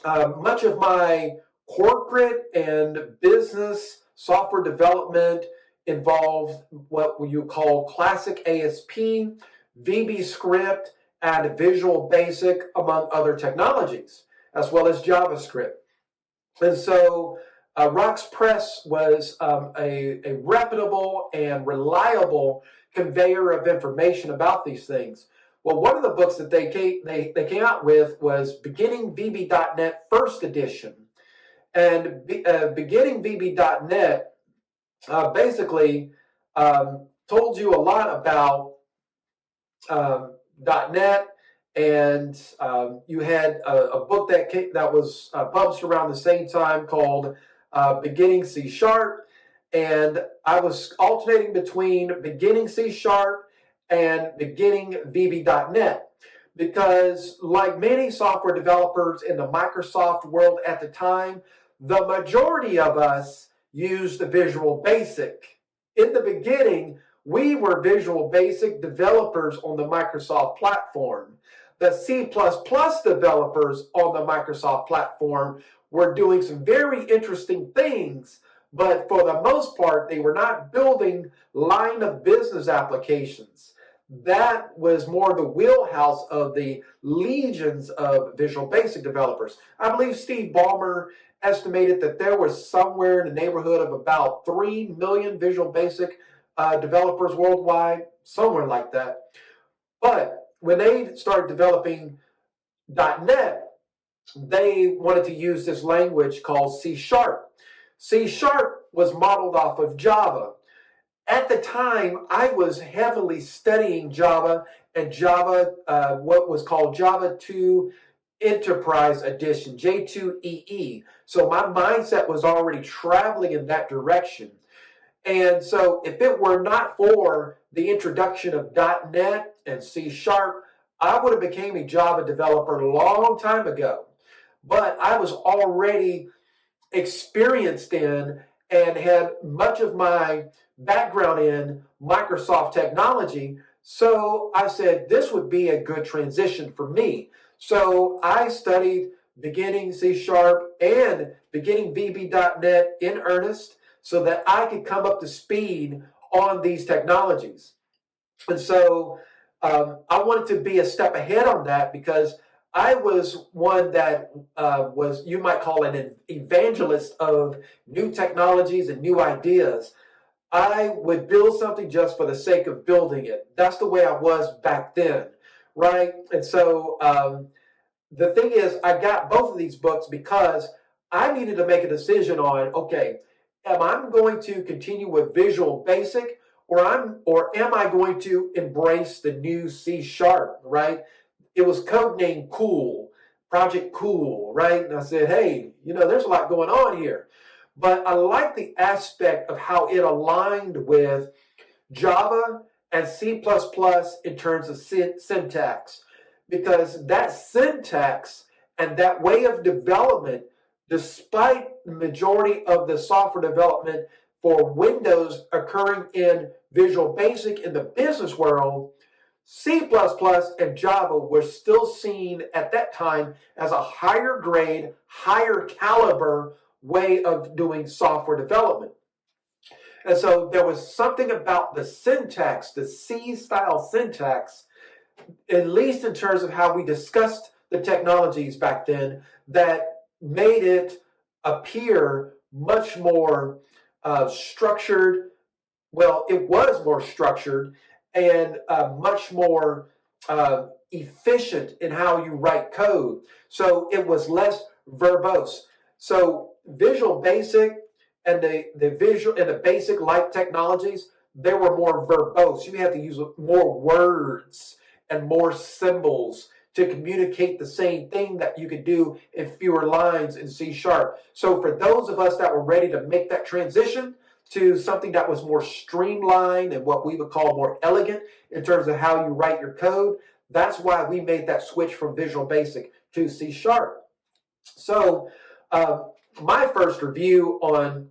much of my corporate and business software development involved what you call classic ASP, VBScript, and Visual Basic, among other technologies, as well as JavaScript. And so Rock's Press was a reputable and reliable conveyor of information about these things. Well, one of the books that they came out with was Beginning VB.NET First Edition. And Beginning VB.NET basically told you a lot about .NET, and you had a book that was published around the same time called Beginning C Sharp, and I was alternating between Beginning C Sharp and Beginning VB.NET because, like many software developers in the Microsoft world at the time, the majority of us used the Visual Basic. In the beginning, we were Visual Basic developers on the Microsoft platform. The C++ developers on the Microsoft platform were doing some very interesting things, but for the most part, they were not building line of business applications. That was more the wheelhouse of the legions of Visual Basic developers. I believe Steve Ballmer estimated that there was somewhere in the neighborhood of about 3 million Visual Basic developers worldwide, somewhere like that. But when they started developing .NET, they wanted to use this language called C Sharp. C Sharp was modeled off of Java. At the time, I was heavily studying Java and Java, what was called Java 2 Enterprise Edition, J2EE. So my mindset was already traveling in that direction. And so if it were not for the introduction of .NET and C Sharp, I would have became a Java developer a long time ago. But I was already experienced in and had much of my background in Microsoft technology. So I said this would be a good transition for me. So I studied beginning C Sharp and beginning VB.NET in earnest so that I could come up to speed on these technologies. And so I wanted to be a step ahead on that because I was one that was, you might call it an evangelist of new technologies and new ideas. I would build something just for the sake of building it. That's the way I was back then, right? And so the thing is, I got both of these books because I needed to make a decision on, okay, am I going to continue with Visual Basic or am I going to embrace the new C Sharp, right? It was codenamed Cool, Project Cool, right? And I said, hey, there's a lot going on here. But I like the aspect of how it aligned with Java and C++ in terms of syntax, because that syntax and that way of development, despite the majority of the software development for Windows occurring in Visual Basic in the business world, C++ and Java were still seen at that time as a higher grade, higher caliber way of doing software development. And so there was something about the syntax, the C-style syntax, at least in terms of how we discussed the technologies back then, that made it appear much more structured. Well, it was more structured and much more efficient in how you write code. So it was less verbose. So Visual Basic and the basic like technologies, they were more verbose. You had to use more words and more symbols to communicate the same thing that you could do in fewer lines in C Sharp. So for those of us that were ready to make that transition to something that was more streamlined and what we would call more elegant in terms of how you write your code, that's why we made that switch from Visual Basic to C Sharp. So my first review on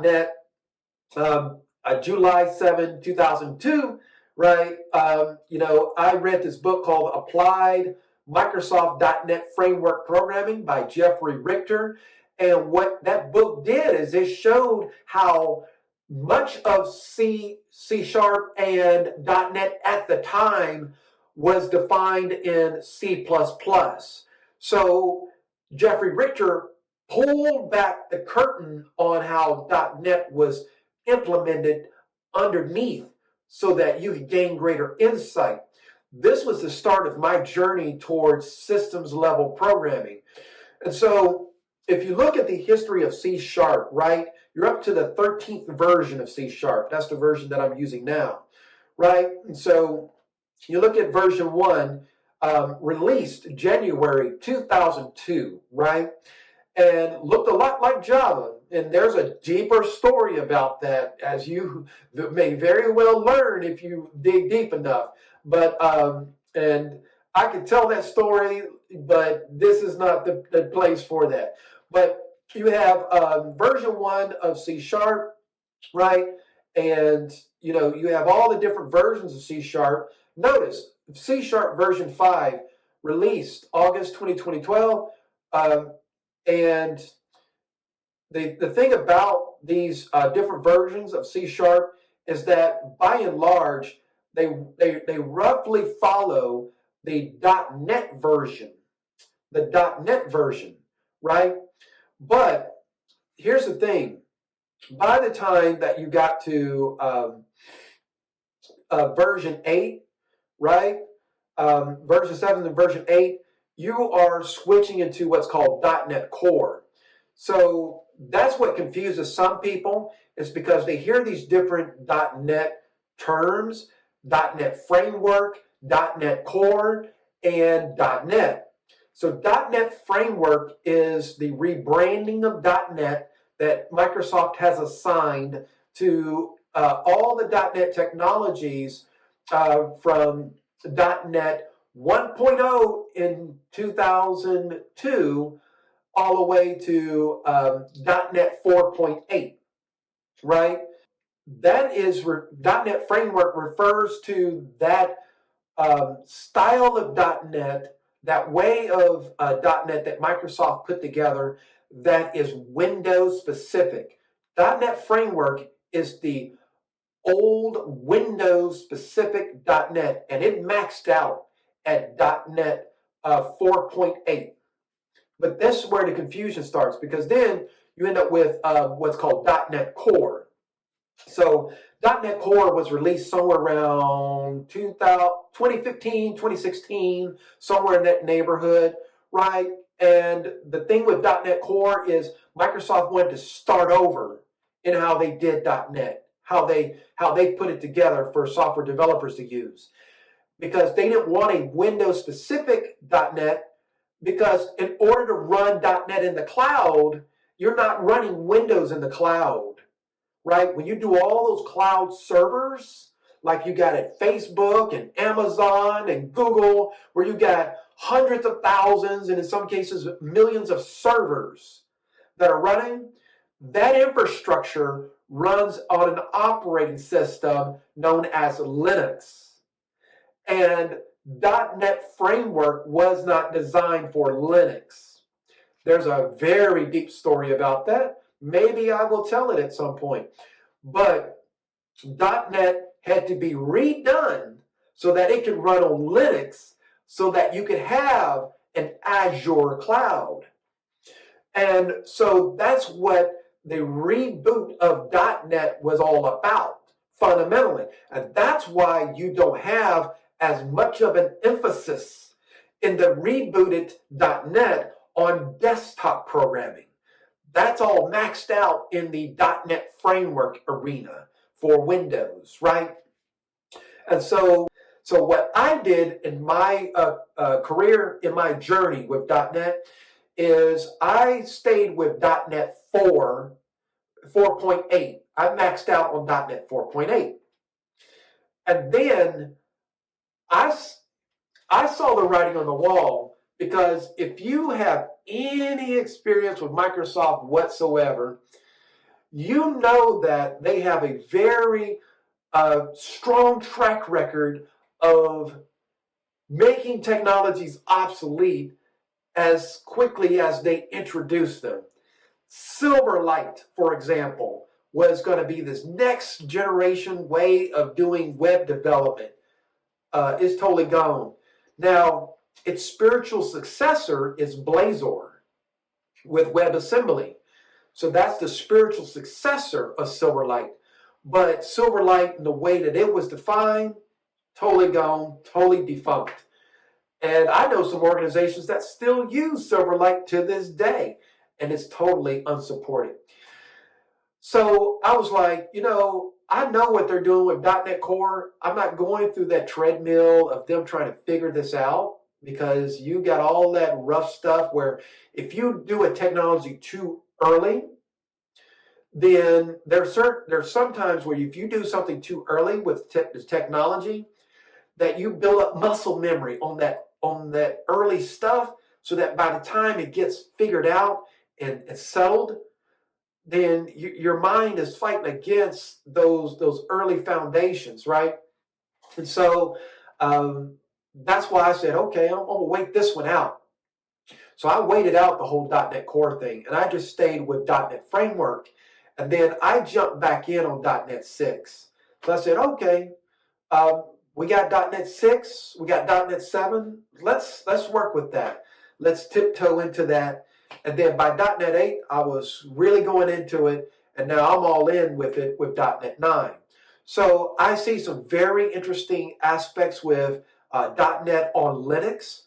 .NET, July 7, 2002, right? I read this book called Applied Microsoft .NET Framework Programming by Jeffrey Richter. And what that book did is it showed how much of C Sharp and .NET at the time was defined in C++. So Jeffrey Richter pulled back the curtain on how .NET was implemented underneath so that you could gain greater insight. This was the start of my journey towards systems level programming. And so if you look at the history of C Sharp, right, you're up to the 13th version of C Sharp. That's the version that I'm using now, right? And so you look at version 1, released January 2002, right? And looked a lot like Java. And there's a deeper story about that, as you may very well learn if you dig deep enough. But and I could tell that story, but this is not the place for that. But you have version 1 of C Sharp, right? And you have all the different versions of C Sharp. Notice C Sharp version 5 released August 2012. And the thing about these different versions of C Sharp is that by and large, they roughly follow the .NET version, right? But here's the thing. By the time that you got to version 8, right? Version 7 and version 8, you are switching into what's called .NET Core. So that's what confuses some people, is because they hear these different .NET terms, .NET Framework, .NET Core, and .NET. So .NET Framework is the rebranding of .NET that Microsoft has assigned to all the .NET technologies from .NET 1.0 in 2002 all the way to .NET 4.8, right? That is, .NET Framework refers to that style of .NET, that way of .NET that Microsoft put together that is Windows specific. .NET Framework is the old Windows specific .NET, and it maxed out at .NET 4.8. But that's where the confusion starts, because then you end up with what's called .NET Core. So .NET Core was released somewhere around 2015, 2016, somewhere in that neighborhood, right? And the thing with .NET Core is Microsoft wanted to start over in how they did .NET, how they put it together for software developers to use, because they didn't want a Windows-specific .NET, because in order to run .NET in the cloud, you're not running Windows in the cloud, right? When you do all those cloud servers, like you got at Facebook and Amazon and Google, where you got hundreds of thousands and in some cases millions of servers that are running, that infrastructure runs on an operating system known as Linux. And .NET Framework was not designed for Linux. There's a very deep story about that. Maybe I will tell it at some point. But .NET had to be redone so that it could run on Linux, so that you could have an Azure cloud. And so that's what the reboot of .NET was all about, fundamentally. And that's why you don't have as much of an emphasis in the rebooted .NET on desktop programming. That's all maxed out in the .NET Framework arena for Windows, right? And so what I did in my career, in my journey with .NET, is I stayed with .NET 4.8. I maxed out on .NET 4.8. And then I saw the writing on the wall, because if you have any experience with Microsoft whatsoever, you know that they have a very strong track record of making technologies obsolete as quickly as they introduce them. Silverlight, for example, was going to be this next generation way of doing web development. It's totally gone. Now, its spiritual successor is Blazor with WebAssembly. So that's the spiritual successor of Silverlight. But Silverlight, in the way that it was defined, totally gone, totally defunct. And I know some organizations that still use Silverlight to this day, and it's totally unsupported. So I was like, I know what they're doing with .NET Core. I'm not going through that treadmill of them trying to figure this out, because you got all that rough stuff where if you do a technology too early, then there's sometimes where if you do something too early with technology, that you build up muscle memory on that early stuff, so that by the time it gets figured out and settled, then your mind is fighting against those early foundations, right? And so that's why I said, okay, I'm gonna wait this one out. So I waited out the whole .NET Core thing, and I just stayed with .NET Framework, and then I jumped back in on .NET 6. So I said, okay, we got .NET 6, we got .NET 7. Let's work with that. Let's tiptoe into that. And then by .NET 8, I was really going into it, and now I'm all in with it with .NET 9. So I see some very interesting aspects with .NET on Linux,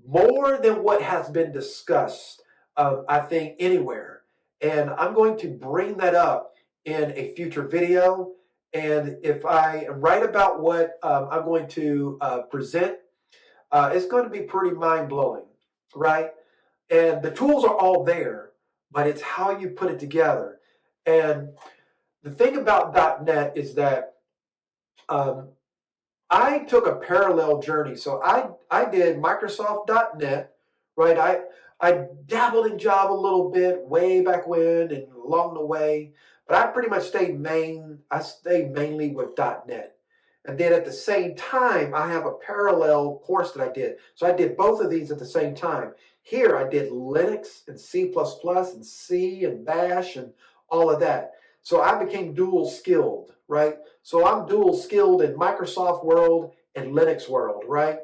more than what has been discussed, I think, anywhere. And I'm going to bring that up in a future video. And if I am right about what I'm going to present, it's going to be pretty mind-blowing, right? And the tools are all there, but it's how you put it together. And the thing about .NET is that I took a parallel journey. So I did Microsoft .NET, right? I dabbled in Java a little bit way back when and along the way, but I pretty much stayed mainly with .NET. And then at the same time, I have a parallel course that I did. So I did both of these at the same time. Here I did Linux and C++ and C and Bash and all of that. So I became dual skilled, right? So I'm dual skilled in Microsoft world and Linux world, right?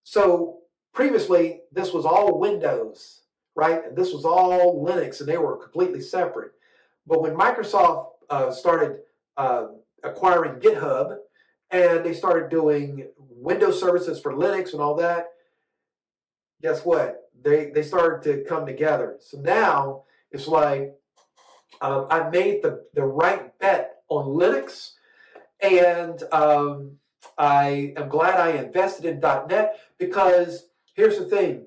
So previously, this was all Windows, right? And this was all Linux, and they were completely separate. But when Microsoft started acquiring GitHub, and they started doing Windows services for Linux and all that, guess what? They started to come together. So now it's like I made the right bet on Linux, and I am glad I invested in .NET, because here's the thing.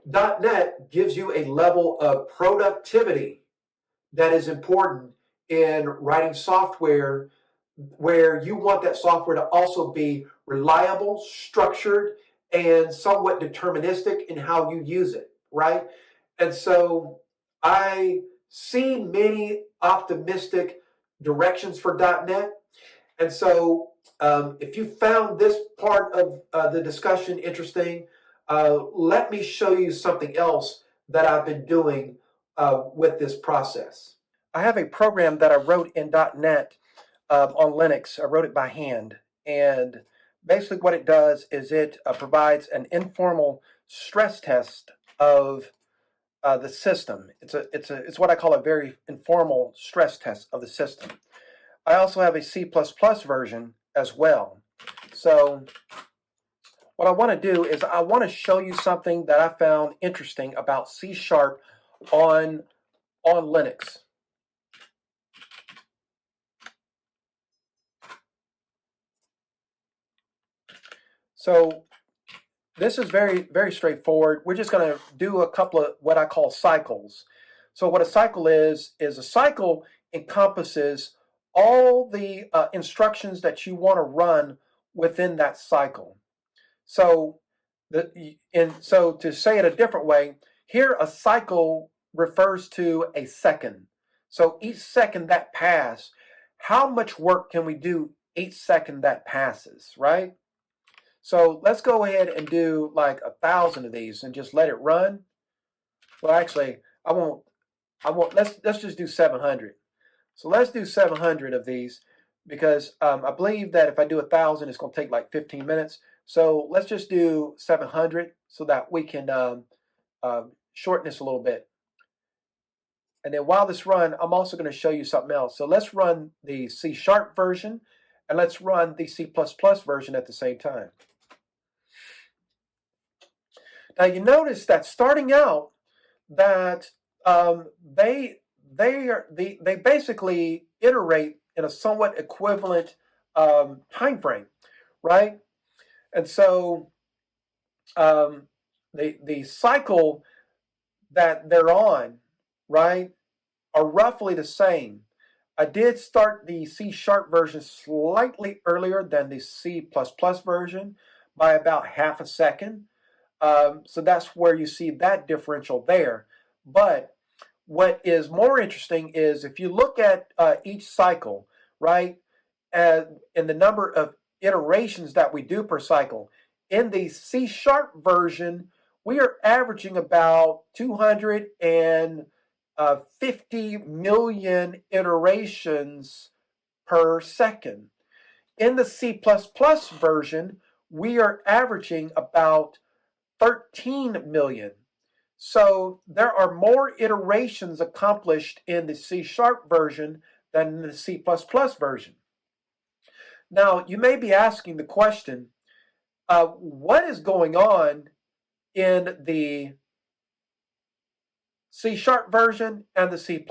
.NET gives you a level of productivity that is important in writing software, where you want that software to also be reliable, structured, and somewhat deterministic in how you use it, right? And so I see many optimistic directions for .NET. And so if you found this part of the discussion interesting, let me show you something else that I've been doing with this process. I have a program that I wrote in .NET on Linux. I wrote it by hand. And basically what it does is it provides an informal stress test of the system. It's what I call a very informal stress test of the system. I also have a C++ version as well. So what I want to do is I want to show you something that I found interesting about C# on Linux. So this is very, very straightforward. We're just going to do a couple of what I call cycles. So what a cycle is a cycle encompasses all the instructions that you want to run within that cycle. So so to say it a different way, here a cycle refers to a second. So each second that passes, how much work can we do each second that passes, right? So let's go ahead and do like 1,000 of these and just let it run. Well, actually, I won't. Let's just do 700. So let's do 700 of these because I believe that if I do 1,000, it's going to take like 15 minutes. So let's just do 700 so that we can shorten this a little bit. And then while this runs, I'm also going to show you something else. So let's run the C# version and let's run the C++ version at the same time. Now you notice that starting out that they basically iterate in a somewhat equivalent time frame, right? And so the cycle that they're on, right, are roughly the same. I did start the C# version slightly earlier than the C++ version by about half a second. So that's where you see that differential there. But what is more interesting is if you look at each cycle, right, and the number of iterations that we do per cycle, in the C# version, we are averaging about 250 million iterations per second. In the C++ version, we are averaging about 13 million. So there are more iterations accomplished in the C# version than in the C++ version. Now, you may be asking the question, what is going on in the C# version and the C++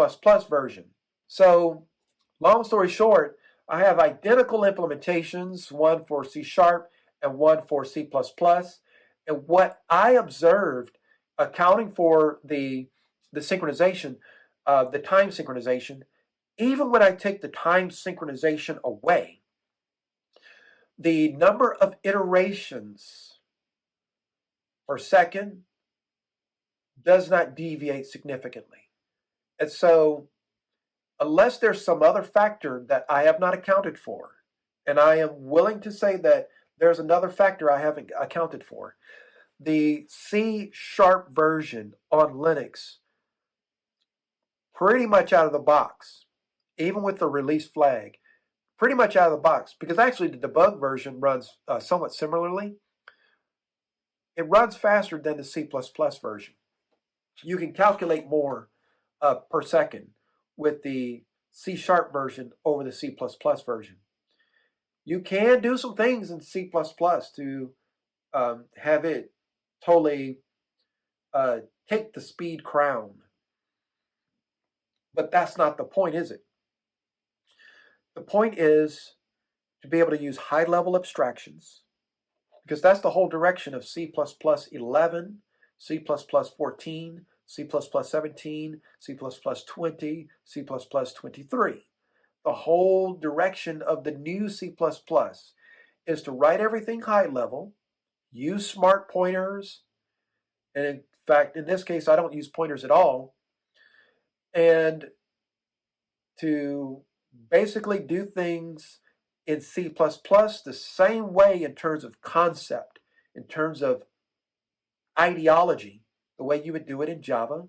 version? So, long story short, I have identical implementations, one for C# and one for C++. And what I observed, accounting for the synchronization, the time synchronization, even when I take the time synchronization away, the number of iterations per second does not deviate significantly. And so, unless there's some other factor that I have not accounted for, and I am willing to say that there's another factor I haven't accounted for, the C# version on Linux, pretty much out of the box, even with the release flag, pretty much out of the box, because actually the debug version runs somewhat similarly. It runs faster than the C++ version. You can calculate more per second with the C# version over the C++ version. You can do some things in C++ to have it totally take the speed crown. But that's not the point, is it? The point is to be able to use high-level abstractions, because that's the whole direction of C++ 11, C++ 14, C++ 17, C++ 20, C++ 23. The whole direction of the new C++ is to write everything high level, use smart pointers, and in fact, in this case, I don't use pointers at all, and to basically do things in C++ the same way in terms of concept, in terms of ideology, the way you would do it in Java,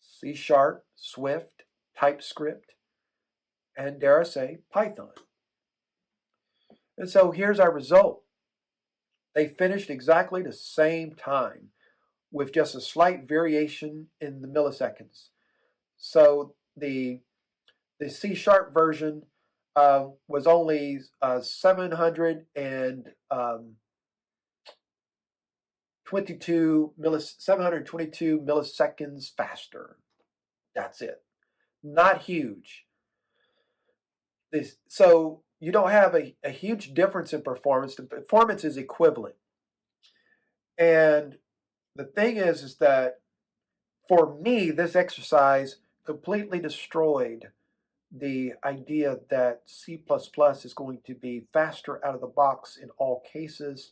C#, Swift, TypeScript, and dare I say, Python. And so here's our result. They finished exactly the same time with just a slight variation in the milliseconds. So the C# version was only 722 milliseconds faster. That's it. Not huge. So you don't have a huge difference in performance. The performance is equivalent. And the thing is that for me, this exercise completely destroyed the idea that C++ is going to be faster out of the box in all cases.